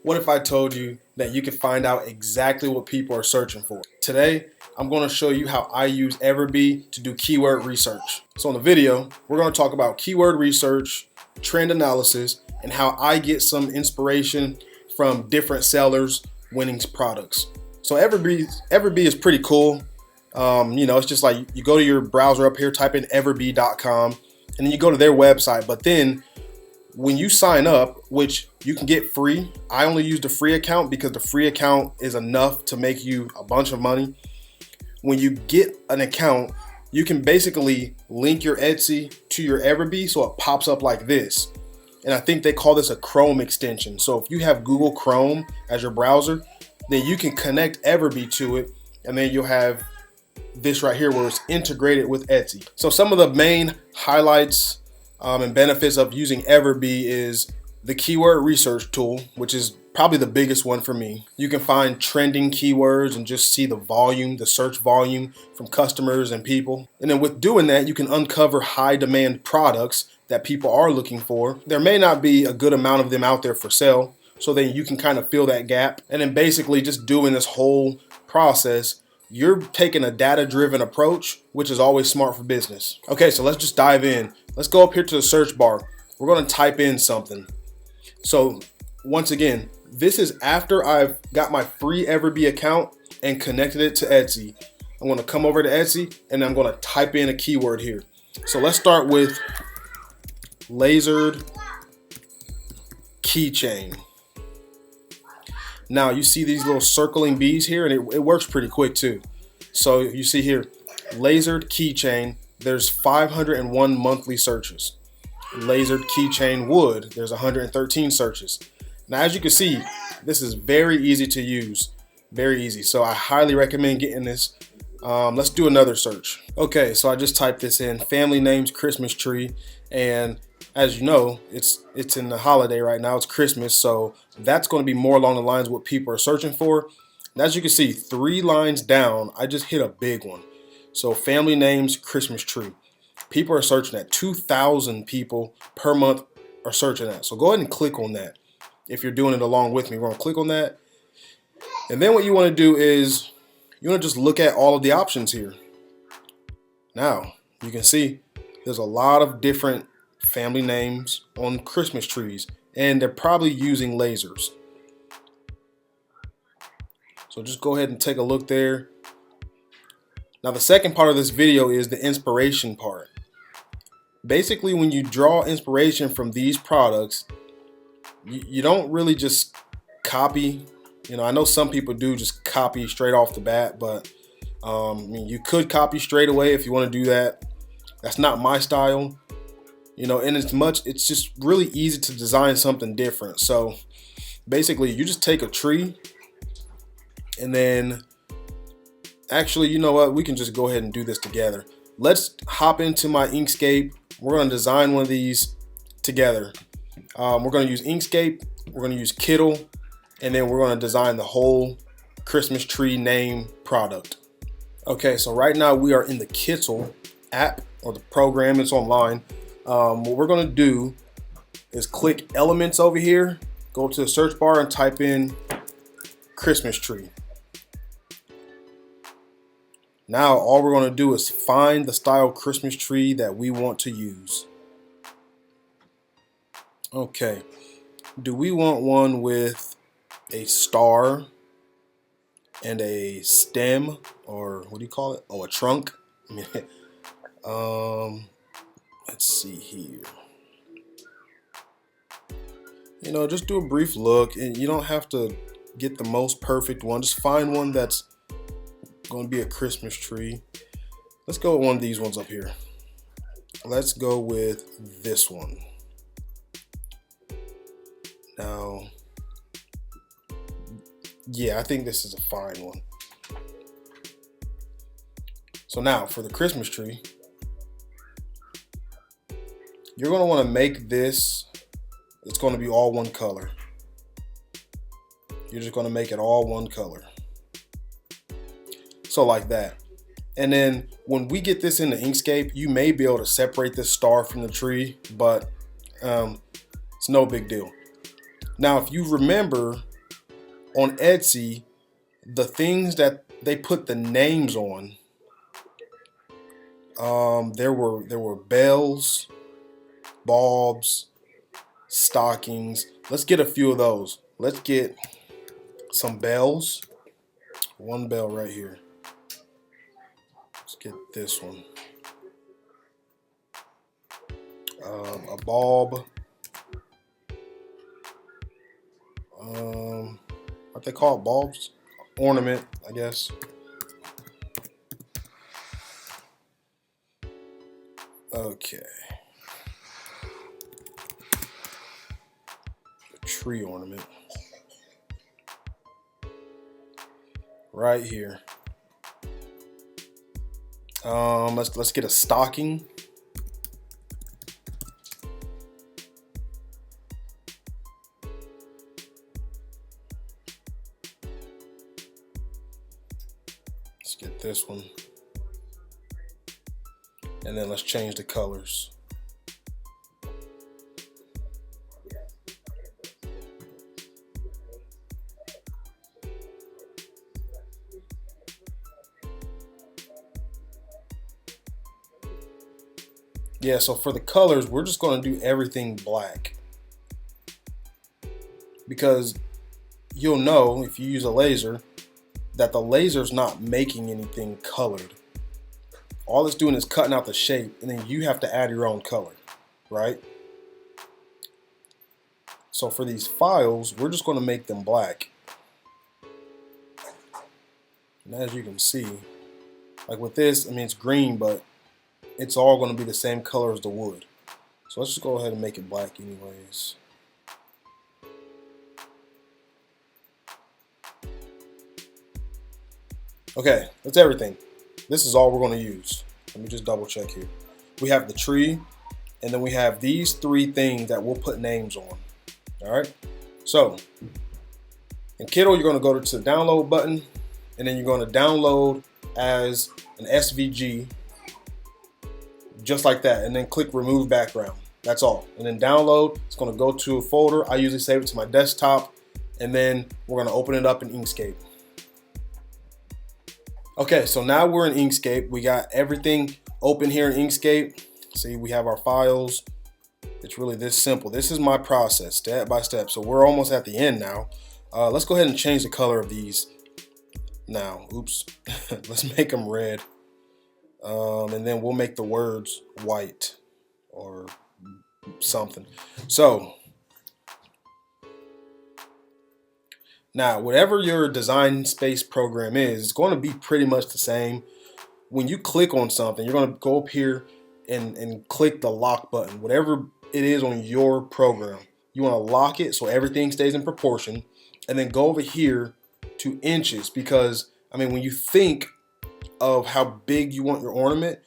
What if I told you that you can find out exactly what people are searching for? Today, I'm going to show you how I use Everbee to do keyword research. So in the video, we're going to talk about keyword research, trend analysis, and how I get some inspiration from different sellers winning products. So Everbee is pretty cool. It's just like you go to your browser up here, type in everbee.com, and then you go to their website. But then when you sign up, which you can get free, I only use the free account because the free account is enough to make you a bunch of money. When you get an account, you can basically link your Etsy to your Everbee so it pops up like this. And I think they call this a Chrome extension. So if you have Google Chrome as your browser, then you can connect Everbee to it, and then you'll have this right here where it's integrated with Etsy. So some of the main highlights and benefits of using Everbee is the keyword research tool, which is probably the biggest one for me. You can find trending keywords and just see the volume, the search volume from customers and people. And then with doing that, you can uncover high demand products that people are looking for. There may not be a good amount of them out there for sale, so then you can kind of fill that gap. And then basically just doing this whole process, you're taking a data-driven approach, which is always smart for business. Okay, so let's just dive in. Let's go up here to the search bar. We're going to type in something. So once again, this is after I've got my free Everbee account and connected it to Etsy. I'm going to come over to Etsy and I'm going to type in a keyword here. So let's start with lasered keychain. Now you see these little circling bees here, and it works pretty quick too. So you see here, lasered keychain, there's 501 monthly searches. Lasered keychain wood, there's 113 searches. Now as you can see, this is very easy to use, very easy. So I highly recommend getting this. Let's do another search. Okay, so I just typed this in, family names Christmas tree, and as you know, it's in the holiday right now, it's Christmas, so that's going to be more along the lines of what people are searching for. And as you can see, 3 lines down, I just hit a big one. So family names Christmas tree. People are searching that. 2,000 people per month are searching that. So go ahead and click on that. If you're doing it along with me, we're going to click on that. And then what you want to do is you want to just look at all of the options here. Now, you can see there's a lot of different family names on Christmas trees, and they're probably using lasers. So just go ahead and take a look there. Now the second part of this video is the inspiration part. Basically, when you draw inspiration from these products, you don't really just copy. I know some people do just copy straight off the bat, but you could copy straight away if you want to do that. That's not my style. And it's just really easy to design something different. So basically you just take a tree, and then actually, you know what, we can just go ahead and do this together. Let's hop into my Inkscape. We're going to design one of these together. We're going to use Inkscape, we're going to use Kittle, and then we're going to design the whole Christmas tree name product. Okay, so right now we are in the Kittle app, or the program. It's online. What we're going to do is click elements over here, go to the search bar and type in Christmas tree. Now all we're going to do is find the style Christmas tree that we want to use. Okay, do we want one with a star and a stem, or what do you call it? Oh, a trunk? Let's see here. Just do a brief look, and you don't have to get the most perfect one. Just find one that's going to be a Christmas tree. Let's go with one of these ones up here. Let's go with this one. Now, yeah, I think this is a fine one. So now for the Christmas tree, you're going to want to make this, it's going to be all one color. You're just going to make it all one color. So like that. And then when we get this into Inkscape, you may be able to separate this star from the tree, but it's no big deal. Now, if you remember on Etsy, the things that they put the names on, there were bells, bulbs, stockings. Let's get a few of those. Let's get some bells. One bell right here. Let's get this one. A bulb. What they call it, bulbs? Ornament, I guess. Okay. A tree ornament. Right here. Let's get a stocking. Let's get this one. And then let's change the colors. Yeah, so for the colors, we're just going to do everything black. Because you'll know if you use a laser that the laser's not making anything colored. All it's doing is cutting out the shape, and then you have to add your own color, right? So for these files, we're just going to make them black. And as you can see, like with this, I mean, it's green, but it's all going to be the same color as the wood. So let's just go ahead and make it black anyways. Okay, that's everything. This is all we're going to use. Let me just double check here. We have the tree, and then we have these three things that we'll put names on. All right. So in Kindle, you're going to go to the download button, and then you're going to download as an SVG, just like that, and then click remove background. That's all. And then download. It's going to go to a folder. I usually save it to my desktop, and then we're going to open it up in Inkscape. Okay, so now we're in Inkscape. We got everything open here in Inkscape. See, we have our files. It's really this simple. This is my process, step by step. So we're almost at the end now. Let's go ahead and change the color of these now. Oops. Let's make them red. And then we'll make the words white or something. So now, whatever your design space program is, it's going to be pretty much the same. When you click on something, you're going to go up here and click the lock button, whatever it is on your program. You want to lock it so everything stays in proportion, and then go over here to inches, because I mean, when you think of how big you want your ornament,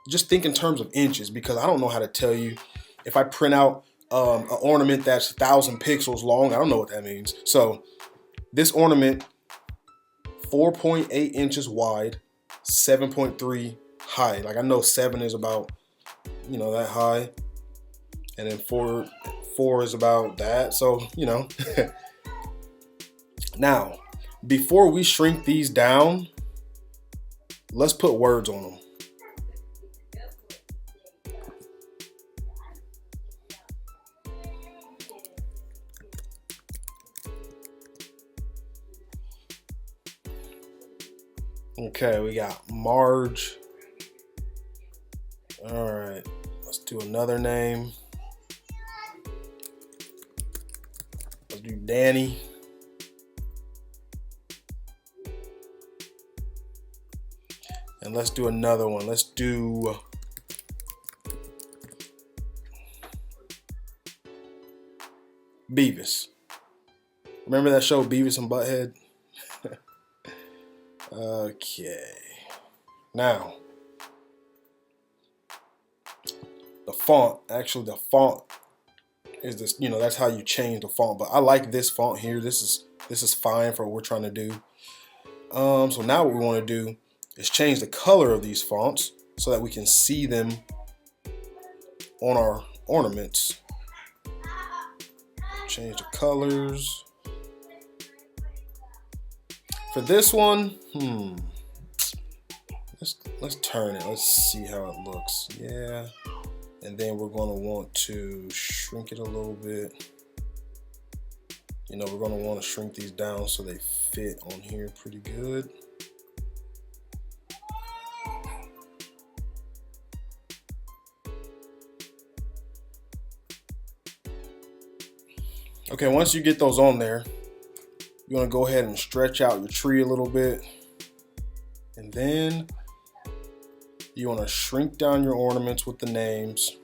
just think in terms of inches, because I don't know how to tell you. If I print out an ornament that's 1,000 pixels long, I don't know what that means. So this ornament, 4.8 inches wide, 7.3 high. Like I know 7 is about, you know, that high, and then 4 is about that. So, you know. Now, before we shrink these down, let's put words on them. Okay, we got Marge. All right, let's do another name. Let's do Danny. And let's do another one. Let's do Beavis. Remember that show, Beavis and Butthead? Okay. Now, the font. Actually, the font is this. You know, that's how you change the font. But I like this font here. This is fine for what we're trying to do. So now what we want to do is change the color of these fonts so that we can see them on our ornaments. Change the colors. For this one, let's turn it. Let's see how it looks. Yeah. And then we're going to want to shrink it a little bit. You know, we're going to want to shrink these down so they fit on here pretty good. Okay, once you get those on there, you want to go ahead and stretch out your tree a little bit. And then you want to shrink down your ornaments with the names.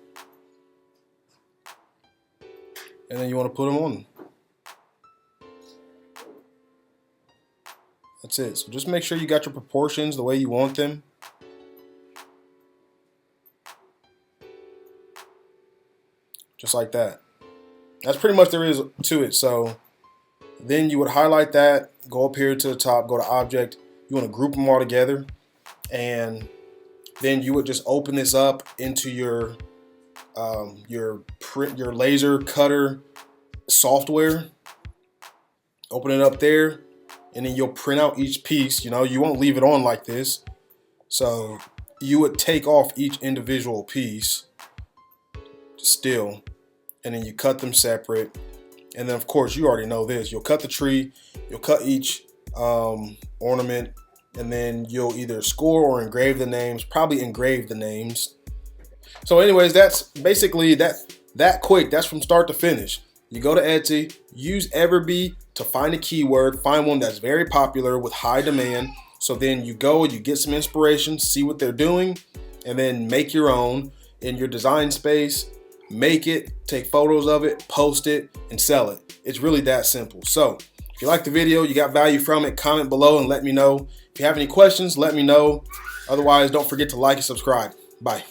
And then you want to put them on. That's it. So just make sure you got your proportions the way you want them. Just like that. That's pretty much there is to it. So then you would highlight that, go up here to the top, go to object. You want to group them all together. And then you would just open this up into your laser cutter software. Open it up there, and then you'll print out each piece. You know, you won't leave it on like this. So you would take off each individual piece still, and then you cut them separate. And then of course you already know this. You'll cut the tree, you'll cut each ornament, and then you'll either score or engrave the names, probably engrave the names. So anyways, that's basically that quick. That's from start to finish. You go to Etsy, use Everbee to find a keyword, find one that's very popular with high demand. So then you go, you get some inspiration, see what they're doing, and then make your own in your design space. Make it, take photos of it, post it, and sell it. It's really that simple. So if you like the video, you got value from it, comment below and let me know. If you have any questions, let me know. Otherwise, don't forget to like and subscribe. Bye.